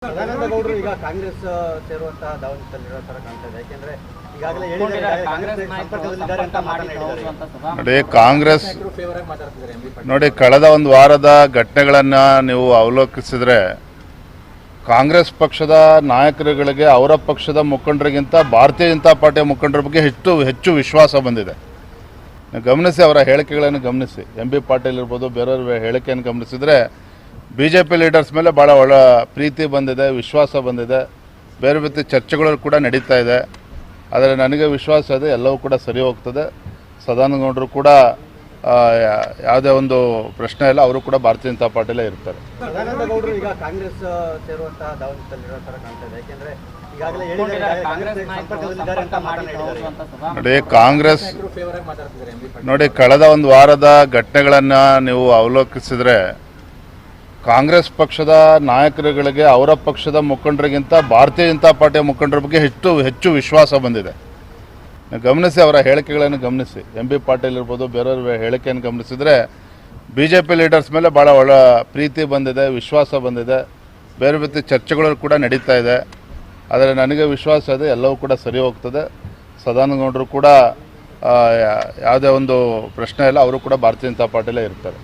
ಸದಾನಂದ ಗೌಡರು ಈಗ ಕಾಂಗ್ರೆಸ್ ಸೇರುವಂತಹ ದಾವಣಗೆರೆಯಲ್ಲಿರೋ ತರ ಕಾಣ್ತಾ ಇದೆ. ಯಾಕೆಂದ್ರೆ ಈಗಾಗಲೇ ಹೇಳಿದ್ದಾರೆ ಕಾಂಗ್ರೆಸ್ ಸಂಪರ್ಕದಲ್ಲಿದ್ದಾರೆ ಅಂತ ಮಾತನಾಡಿದ್ದಾರೆ. ನೋಡಿ ಕಾಂಗ್ರೆಸ್ ಫೇವರ್ ಆಗಿ ಮಾತಾಡ್ತಿದ್ದಾರೆ ಎಂ ಬಿ ಪಾಟೀಲ್. ನೋಡಿ ಕಳೆದ ಒಂದು ವಾರದ ಘಟನೆಗಳನ್ನು ನೀವು ಅವಲೋಕಿಸಿದ್ರೆ ಕಾಂಗ್ರೆಸ್ ಪಕ್ಷದ ನಾಯಕರುಗಳಿಗೆ ಅವರ ಪಕ್ಷದ ಮುಖಂಡರಿಗಿಂತ ಭಾರತೀಯ ಜನತಾ ಪಾರ್ಟಿಯ ಮುಖಂಡರ ಬಗ್ಗೆ ಹೆಚ್ಚು ವಿಶ್ವಾಸ ಬಂದಿದೆ. ಗಮನಿಸಿ, ಅವರ ಹೇಳಿಕೆಗಳನ್ನು ಗಮನಿಸಿ, ಎಂ ಬಿ ಪಾಟೀಲ್ ಇರ್ಬೋದು, ಬೇರೆಯವ್ರ ಹೇಳಿಕೆಯನ್ನು ಗಮನಿಸಿದರೆ BJP ಲೀಡರ್ಸ್ ಮೇಲೆ ಭಾಳ ಒಳ್ಳೆ ಪ್ರೀತಿ ಬಂದಿದೆ, ವಿಶ್ವಾಸ ಬಂದಿದೆ, ಬೇರೆ ಬೇರೆ ಚರ್ಚೆಗಳು ಕೂಡ ನಡೀತಾ ಇದೆ. ಆದರೆ ನನಗೆ ವಿಶ್ವಾಸ ಇದೆ ಎಲ್ಲವೂ ಕೂಡ ಸರಿ ಹೋಗ್ತದೆ. ಸದಾನಂದ ಗೌಡರು ಕೂಡ ಯಾವುದೇ ಒಂದು ಪ್ರಶ್ನೆ ಇಲ್ಲ, ಅವರು ಕೂಡ ಭಾರತೀಯ ಜನತಾ ಪಾರ್ಟಿಲೇ ಇರ್ತಾರೆ. ಸದಾನಂದ ಗೌಡರು ಈಗ ಕಾಂಗ್ರೆಸ್ ಸೇರುವಂತಹ ದಾವಣಗೆರೆಯಲ್ಲಿರೋ ತರ ಕಾಣ್ತಾ ಇದೆ. ಯಾಕೆಂದ್ರೆ ಈಗಾಗಲೇ ಹೇಳಿದ್ದಾರೆ ಕಾಂಗ್ರೆಸ್ ಸಂಪರ್ಕದಲ್ಲಿದ್ದಾರೆ ಅಂತ ಮಾತನಾಡಿದ್ದಾರೆ. ನೋಡಿ ಕಾಂಗ್ರೆಸ್ ಫೇವರ್ ಆಗಿ ಮಾತಾಡ್ತಿದ್ದಾರೆ ಎಂ ಬಿ ಪಾಟೀಲ್. ನೋಡಿ ಕಳೆದ ಒಂದು ವಾರದ ಘಟನೆಗಳನ್ನು ನೀವು ಅವಲೋಕಿಸಿದ್ರೆ ಕಾಂಗ್ರೆಸ್ ಪಕ್ಷದ ನಾಯಕರುಗಳಿಗೆ ಅವರ ಪಕ್ಷದ ಮುಖಂಡರಿಗಿಂತ ಭಾರತೀಯ ಜನತಾ ಪಾರ್ಟಿಯ ಮುಖಂಡರ ಬಗ್ಗೆ ಹೆಚ್ಚು ವಿಶ್ವಾಸ ಬಂದಿದೆ. ಗಮನಿಸಿ, ಅವರ ಹೇಳಿಕೆಗಳನ್ನು ಗಮನಿಸಿ, ಎಂ ಬಿ ಪಾಟೀಲ್ ಇರ್ಬೋದು, ಬೇರೆಯವ್ರ ಹೇಳಿಕೆಯನ್ನು ಗಮನಿಸಿದರೆ BJP ಲೀಡರ್ಸ್ ಮೇಲೆ ಭಾಳ ಒಳ್ಳೆ ಪ್ರೀತಿ ಬಂದಿದೆ, ವಿಶ್ವಾಸ ಬಂದಿದೆ, ಬೇರೆ ಬೇರೆ ಚರ್ಚೆಗಳು ಕೂಡ ನಡೀತಾ ಇದೆ. ಆದರೆ ನನಗೆ ವಿಶ್ವಾಸ ಇದೆ ಎಲ್ಲವೂ ಕೂಡ ಸರಿ ಹೋಗ್ತದೆ. ಸದಾನಂದ ಗೌಡರು ಕೂಡ ಯಾವುದೇ ಒಂದು ಪ್ರಶ್ನೆ ಇಲ್ಲ, ಅವರು ಕೂಡ ಭಾರತೀಯ ಜನತಾ ಪಾರ್ಟಿಲೇ ಇರ್ತಾರೆ.